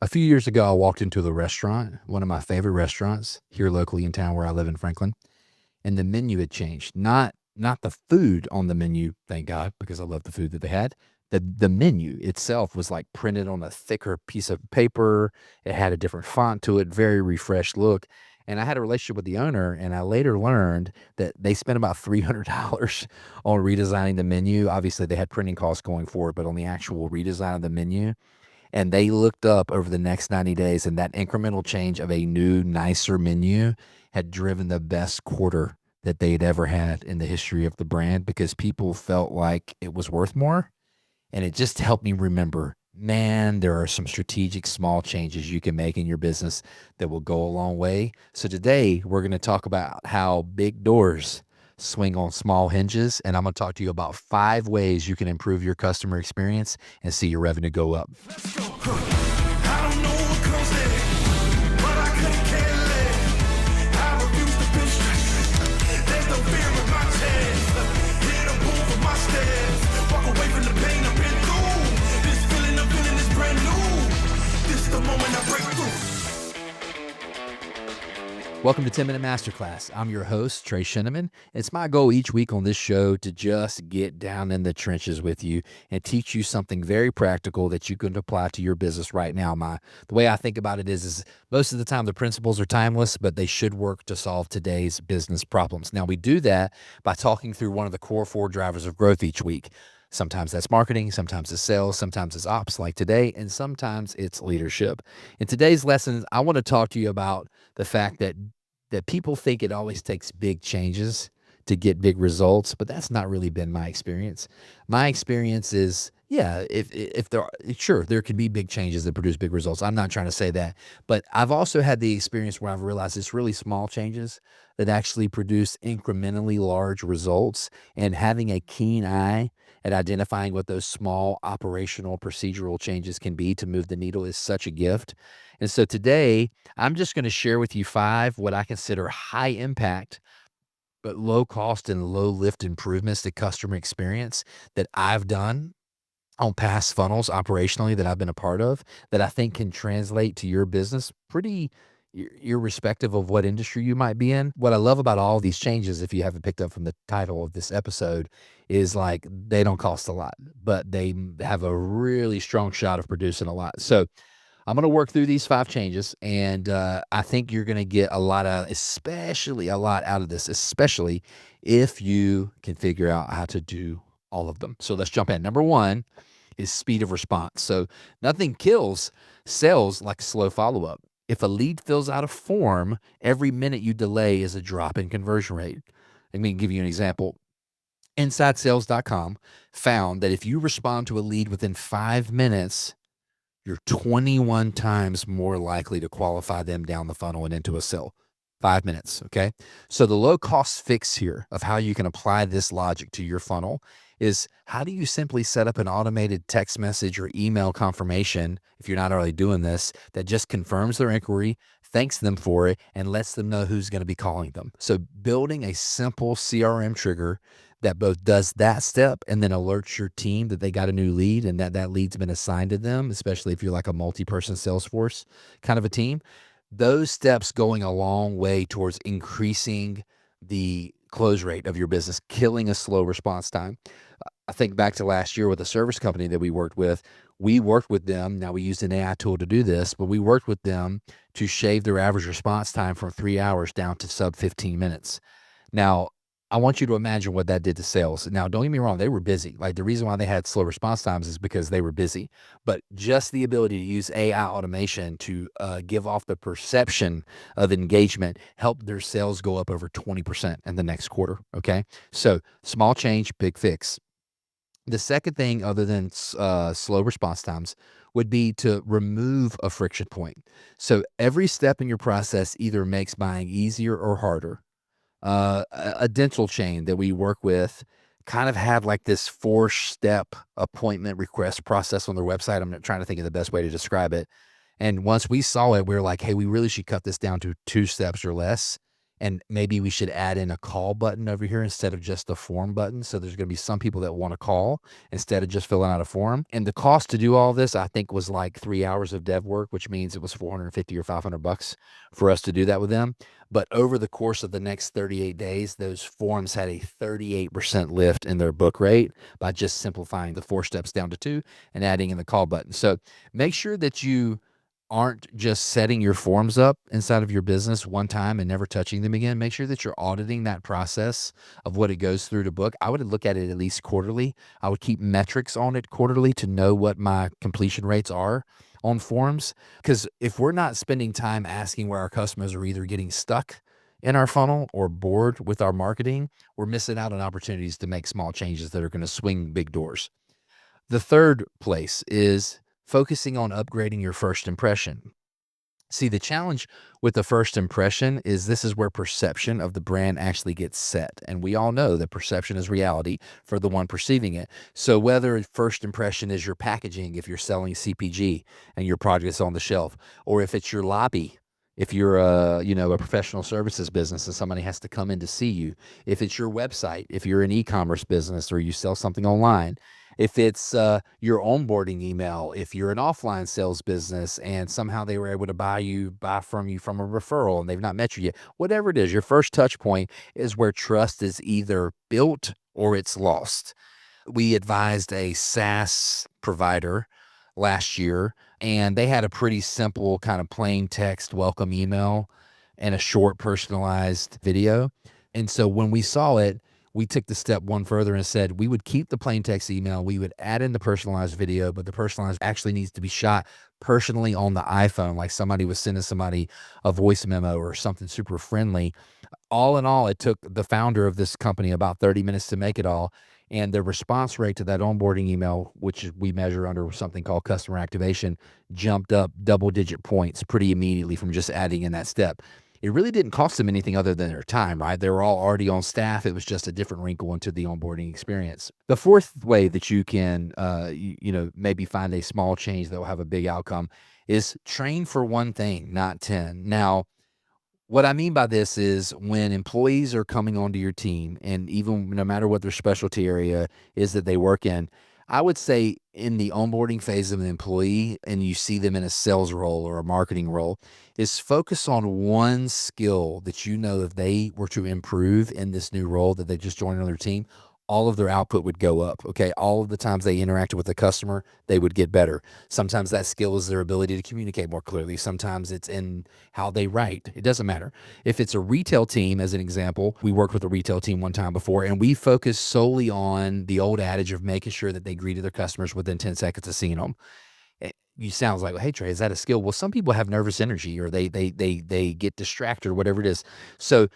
A few years ago, I walked into the restaurant, one of my favorite restaurants here locally in town where I live in Franklin, and the menu had changed. Not the food on the menu, thank God, because I love the food that they had. The menu itself was like printed on a thicker piece of paper. It had a different font to it, very refreshed look. And I had a relationship with the owner, and I later learned that they spent about $300 on redesigning the menu. Obviously, they had printing costs going for it, but on the actual redesign of the menu, and they looked up over the next 90 days, and that incremental change of a new, nicer menu had driven the best quarter that they'd ever had in the history of the brand because people felt like it was worth more. And it just helped me remember, man, there are some strategic small changes you can make in your business that will go a long way. So today we're going to talk about how big doors swing on small hinges. And I'm going to talk to you about 5 ways you can improve your customer experience and see your revenue go up. Let's go. I don't know what comes next, but I couldn't care less. I refuse to feel stressed. There's no fear in my chest. Hear the boom of my steps. Walk away from the pain I've been through. This feeling I'm feeling is brand new. This is the moment I break through. Welcome to Minute Masterclass. I'm your host, Trey Sheneman. It's my goal each week on this show to just get down in the trenches with you and teach you something very practical that you can apply to your business right now. The way I think about it is most of the time the principles are timeless, but they should work to solve today's business problems. Now, we do that by talking through one of the core 4 drivers of growth each week. Sometimes that's marketing, sometimes it's sales, sometimes it's ops like today, and sometimes it's leadership. In today's lesson, I want to talk to you about the fact that people think it always takes big changes to get big results, but that's not really been my experience. My experience is, yeah, if there can be big changes that produce big results. I'm not trying to say that, but I've also had the experience where I've realized it's really small changes that actually produce incrementally large results, and having a keen eye at identifying what those small operational procedural changes can be to move the needle is such a gift. And so today, I'm just going to share with you 5 what I consider high impact but low cost and low lift improvements to customer experience that I've done on past funnels operationally that I've been a part of that I think can translate to your business pretty irrespective of what industry you might be in. What I love about all these changes, if you haven't picked up from the title of this episode, is like they don't cost a lot, but they have a really strong shot of producing a lot. So I'm going to work through these 5 changes, and I think you're going to get especially a lot out of this, especially if you can figure out how to do all of them. So let's jump in. Number 1 is speed of response. So nothing kills sales like slow follow-up. If a lead fills out a form, every minute you delay is a drop in conversion rate. Let me give you an example. InsideSales.com found that if you respond to a lead within 5 minutes, you're 21 times more likely to qualify them down the funnel and into a sale. 5 minutes, okay? So the low cost fix here of how you can apply this logic to your funnel is, how do you simply set up an automated text message or email confirmation, if you're not already doing this, that just confirms their inquiry, thanks them for it, and lets them know who's going to be calling them. So building a simple CRM trigger that both does that step and then alerts your team that they got a new lead and that lead's been assigned to them, especially if you're like a multi-person Salesforce kind of a team. Those steps going a long way towards increasing the close rate of your business, killing a slow response time. I think back to last year with a service company that we worked with. We worked with them. Now, we used an AI tool to do this, but we worked with them to shave their average response time from 3 hours down to sub 15 minutes. Now, I want you to imagine what that did to sales. Now, don't get me wrong, they were busy. Like, the reason why they had slow response times is because they were busy. But just the ability to use AI automation to give off the perception of engagement helped their sales go up over 20% in the next quarter, okay? So small change, big fix. The second thing, other than slow response times, would be to remove a friction point. So every step in your process either makes buying easier or harder. A dental chain that we work with kind of had like this 4-step appointment request process on their website. I'm not trying to think of the best way to describe it. And once we saw it, we were like, hey, we really should cut this down to 2 steps or less. And maybe we should add in a call button over here instead of just the form button. So there's going to be some people that want to call instead of just filling out a form. And the cost to do all this, I think, was like 3 hours of dev work, which means it was 450 or $500 for us to do that with them. But over the course of the next 38 days, those forms had a 38% lift in their book rate by just simplifying the 4 steps down to 2 and adding in the call button. So make sure that you aren't just setting your forms up inside of your business one time and never touching them again. Make sure that you're auditing that process of what it goes through to book. I would look at it at least quarterly. I would keep metrics on it quarterly to know what my completion rates are on forms. Because if we're not spending time asking where our customers are either getting stuck in our funnel or bored with our marketing, we're missing out on opportunities to make small changes that are going to swing big doors. The third place is focusing on upgrading your first impression. See, the challenge with the first impression is this is where perception of the brand actually gets set. And we all know that perception is reality for the one perceiving it. So whether first impression is your packaging, if you're selling CPG and your product is on the shelf, or if it's your lobby, if you're a professional services business and somebody has to come in to see you, if it's your website, if you're an e-commerce business or you sell something online, if it's your onboarding email, if you're an offline sales business and somehow they were able to buy from you from a referral and they've not met you yet, whatever it is, your first touch point is where trust is either built or it's lost. We advised a SaaS provider last year, and they had a pretty simple kind of plain text welcome email and a short personalized video. And so when we saw it, we took the step one further and said we would keep the plain text email, we would add in the personalized video, but the personalized actually needs to be shot personally on the iPhone, like somebody was sending somebody a voice memo or something super friendly. All in all, it took the founder of this company about 30 minutes to make it all. And the response rate to that onboarding email, which we measure under something called customer activation, jumped up double-digit points pretty immediately from just adding in that step. It really didn't cost them anything other than their time, right? They were all already on staff. It was just a different wrinkle into the onboarding experience. The fourth way that you can, maybe find a small change that will have a big outcome is train for one thing, not 10. Now, what I mean by this is when employees are coming onto your team, and even no matter what their specialty area is that they work in, I would say in the onboarding phase of an employee and you see them in a sales role or a marketing role, is focus on one skill that you know if they were to improve in this new role that they just joined on their team, all of their output would go up. Okay. All of the times they interacted with the customer, they would get better. Sometimes that skill is their ability to communicate more clearly. Sometimes it's in how they write. It doesn't matter. If it's a retail team, as an example, we worked with a retail team one time before, and we focused solely on the old adage of making sure that they greeted their customers within 10 seconds of seeing them. You sounds like, well, hey Trey, is that a skill? Well, some people have nervous energy or they get distracted or whatever it is. So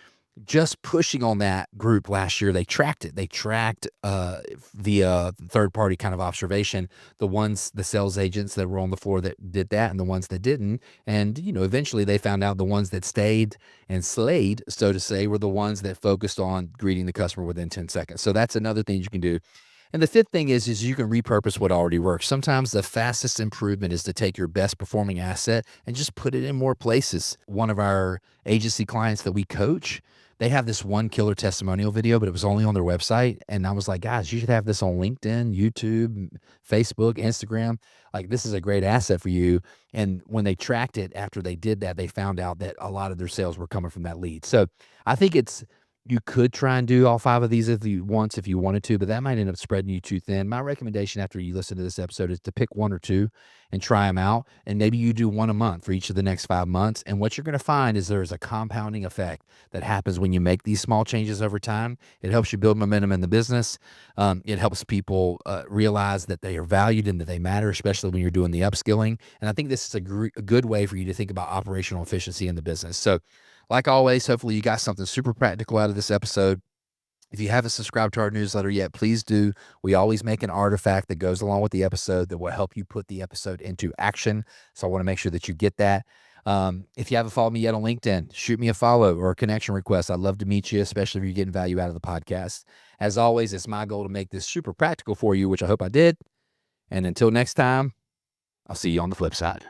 just pushing on that group last year, they tracked it. They tracked via third party kind of observation, the sales agents that were on the floor that did that and the ones that didn't. And, eventually they found out the ones that stayed and slayed, so to say, were the ones that focused on greeting the customer within 10 seconds. So that's another thing you can do. And the fifth thing is you can repurpose what already works. Sometimes the fastest improvement is to take your best performing asset and just put it in more places. One of our agency clients that we coach, they have this one killer testimonial video, but it was only on their website. And I was like, guys, you should have this on LinkedIn, YouTube, Facebook, Instagram. Like, this is a great asset for you. And when they tracked it after they did that, they found out that a lot of their sales were coming from that lead. So I think you could try and do all 5 of these if you wanted to, but that might end up spreading you too thin. My recommendation after you listen to this episode is to pick 1 or 2 and try them out. And maybe you do 1 a month for each of the next 5 months. And what you're going to find is there's a compounding effect that happens when you make these small changes over time. It helps you build momentum in the business. It helps people realize that they are valued and that they matter, especially when you're doing the upskilling. And I think this is a good way for you to think about operational efficiency in the business. So, like always, hopefully you got something super practical out of this episode. If you haven't subscribed to our newsletter yet, please do. We always make an artifact that goes along with the episode that will help you put the episode into action. So I want to make sure that you get that. If you haven't followed me yet on LinkedIn, shoot me a follow or a connection request. I'd love to meet you, especially if you're getting value out of the podcast. As always, it's my goal to make this super practical for you, which I hope I did. And until next time, I'll see you on the flip side.